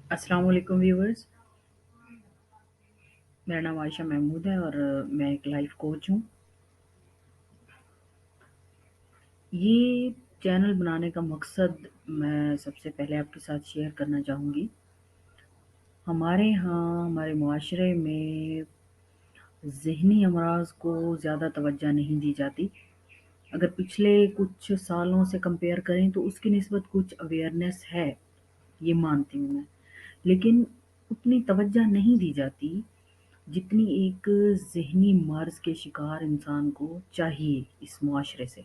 अस्सलाम वालेकुम व्यूअर्स। मेरा नाम आयशा महमूद है और मैं एक लाइफ कोच हूँ। ये चैनल बनाने का मकसद मैं सबसे पहले आपके साथ शेयर करना चाहूँगी। हमारे यहाँ हमारे मुआशरे में ज़हनी अमराज़ को ज़्यादा तवज्जो नहीं दी जाती। अगर पिछले कुछ सालों से कंपेयर करें तो उसकी निस्बत कुछ अवेयरनेस है, ये मानती हूँ मैं। लेकिन उतनी तवज्जो नहीं दी जाती जितनी एक ज़हनी मर्ज़ के शिकार इंसान को चाहिए इस मुआशरे से।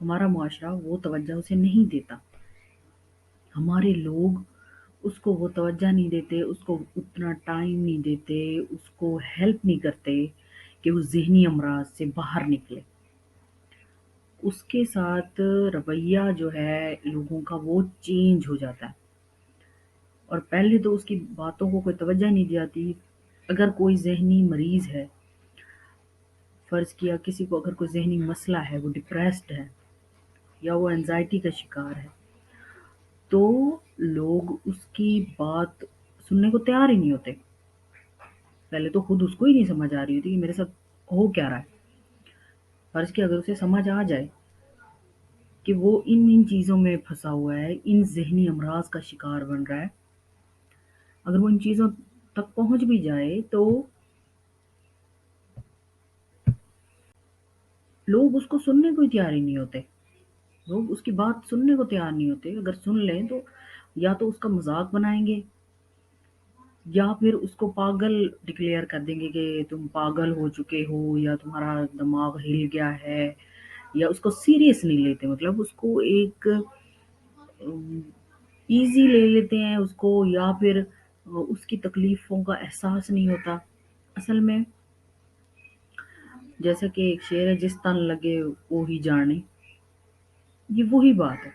हमारा मुआशरा वो तवज्जो उसे नहीं देता। हमारे लोग उसको वो तवज्जो नहीं देते, उसको उतना टाइम नहीं देते, उसको हेल्प नहीं करते कि वो ज़हनी अमराज़ से बाहर निकले। उसके साथ रवैया जो है लोगों का वो चेंज हो जाता है और पहले तो उसकी बातों को कोई तवज्जो नहीं दी जाती। अगर कोई ज़हनी मरीज़ है, फ़र्ज़ किया किसी को अगर कोई ज़हनी मसला है, वो डिप्रेस्ड है या वो एंग्ज़ायटी का शिकार है, तो लोग उसकी बात सुनने को तैयार ही नहीं होते। पहले तो खुद उसको ही नहीं समझ आ रही होती कि मेरे साथ हो क्या रहा है। फ़र्ज़ किया अगर उसे समझ आ जाए कि वो इन चीज़ों में फँसा हुआ है, इन ज़हनी अमराज़ का शिकार बन रहा है, अगर वो इन चीज़ों तक पहुँच भी जाए तो लोग उसको सुनने को ही तैयार ही नहीं होते। लोग उसकी बात सुनने को तैयार नहीं होते। अगर सुन लें तो या तो उसका मज़ाक बनाएँगे या फिर उसको पागल डिक्लेयर कर देंगे कि तुम पागल हो चुके हो या तुम्हारा दिमाग हिल गया है, या उसको सीरियस नहीं लेते, मतलब उसको एक ईज़ी ले लेते हैं उसको, या फिर उसकी तकलीफ़ों का एहसास नहीं होता। असल में जैसा कि एक शेर है, जिस तन लगे वो ही जाने, ये वही बात है।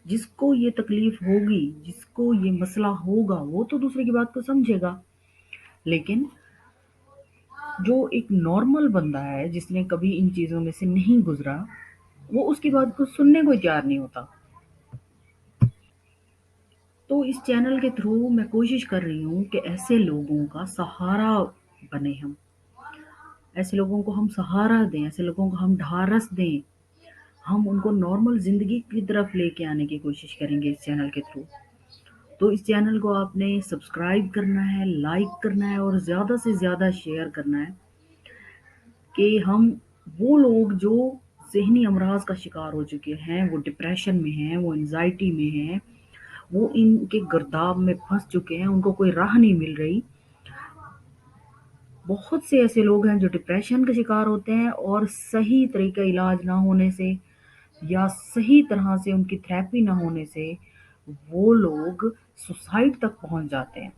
जिसको ये तकलीफ़ होगी, जिसको ये मसला होगा, वो तो दूसरे की बात को समझेगा। लेकिन जो एक नॉर्मल बंदा है जिसने कभी इन चीज़ों में से नहीं गुज़रा, वो उसकी बात को सुनने को ही तैयार नहीं होता। तो इस चैनल के थ्रू मैं कोशिश कर रही हूँ कि ऐसे लोगों का सहारा बने हम। ऐसे लोगों को हम सहारा दें, ऐसे लोगों को हम ढाँढस दें। हम उनको नॉर्मल ज़िंदगी की तरफ लेके आने की कोशिश करेंगे इस चैनल के थ्रू। तो इस चैनल को आपने सब्सक्राइब करना है, लाइक करना है और ज़्यादा से ज़्यादा शेयर करना है कि हम वो लोग जो ज़हनी अमराज़ का शिकार हो चुके हैं, वो डिप्रेशन में हैं, वो एंग्ज़ायटी में हैं, वो इनके गर्दाव में फँस चुके हैं, उनको कोई राह नहीं मिल रही। बहुत से ऐसे लोग हैं जो डिप्रेशन का शिकार होते हैं और सही तरीका इलाज ना होने से या सही तरह से उनकी थेरेपी ना होने से वो लोग सुसाइड तक पहुँच जाते हैं।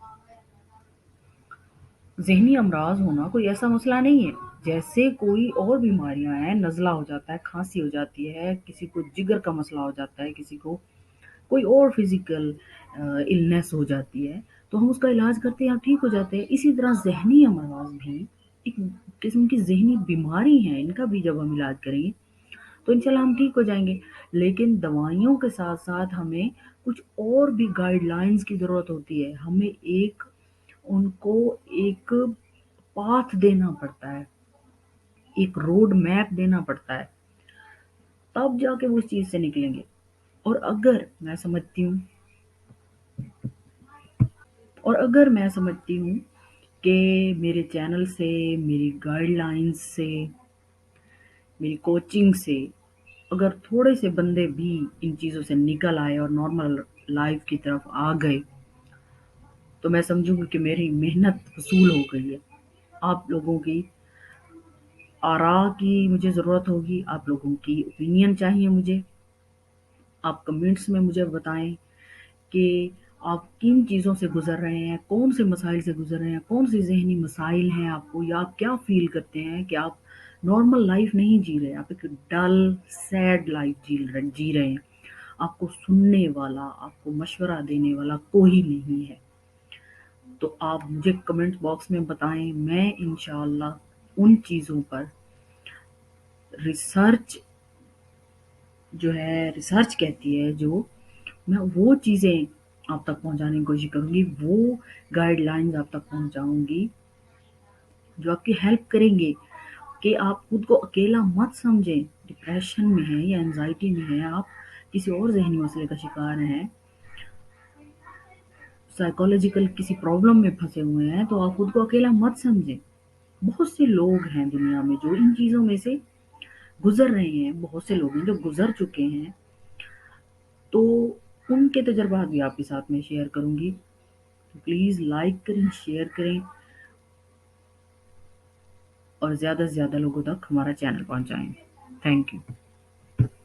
ज़हनी अमराज़ होना कोई ऐसा मसला नहीं है, जैसे कोई और बीमारियाँ हैं, नज़ला हो जाता है, खाँसी हो जाती है, किसी को जिगर का मसला हो जाता है, किसी को कोई और फ़िज़िकल इलनेस हो जाती है, तो हम उसका इलाज करते हैं, आप ठीक हो जाते हैं। इसी तरह ज़हनी अमराज़ भी एक किस्म की ज़हनी बीमारी है, इनका भी जब हम इलाज करेंगे, तो इंशाल्लाह हम ठीक हो जाएँगे। लेकिन दवाइयों के साथ-साथ हमें कुछ और भी गाइडलाइंस की ज़रूरत होती है। हमें उनको एक पाथ देना पड़ता है, एक रोड मैप देना पड़ता है, तब जाके वो उस चीज़ से निकलेंगे। और अगर मैं समझती हूँ कि मेरे चैनल से, मेरी गाइडलाइंस से, मेरी कोचिंग से अगर थोड़े से बंदे भी इन चीज़ों से निकल आए और नॉर्मल लाइफ की तरफ आ गए, तो मैं समझूँगी कि मेरी मेहनत वसूल हो गई है। आप लोगों की आरा की मुझे ज़रूरत होगी, आप लोगों की ओपिनियन चाहिए मुझे। आप कमेंट्स में मुझे बताएँ कि आप किन चीज़ों से गुज़र रहे हैं, कौन से मसाइल से गुज़र रहे हैं, कौन से ज़हनी मसाइल हैं आपको, या आप क्या फ़ील करते हैं कि आप नॉर्मल लाइफ़ नहीं जी रहे, आप एक डल, सैड लाइफ़ जी रहे हैं। आपको सुनने वाला, आपको मशवरा देने वाला कोई नहीं है। तो आप मुझे कमेंट बॉक्स में बताएँ, मैं इंशाअल्लाह उन चीज़ों पर रिसर्च रिसर्च कहती है जो, मैं वो चीज़ें आप तक पहुँचाने की कोशिश करूँगी, वो गाइडलाइंस आप तक पहुँचाऊँगी जो आपकी हेल्प करेंगे कि आप खुद को अकेला मत समझें। डिप्रेशन में हैं या एंग्ज़ायटी में हैं आप, किसी और ज़हनी मसले का शिकार हैं, साइकोलॉजिकल किसी प्रॉब्लम में फँसे हुए हैं, तो आप खुद को अकेला मत समझें। बहुत से लोग हैं दुनिया में जो इन चीज़ों में से गुज़र रहे हैं, बहुत से लोग हैं जो गुज़र चुके हैं, तो उनके तजुर्बात भी आपके साथ में शेयर करूँगी। तो प्लीज़ लाइक करें, शेयर करें और ज़्यादा से ज़्यादा लोगों तक हमारा चैनल पहुँचाएँ। Thank you.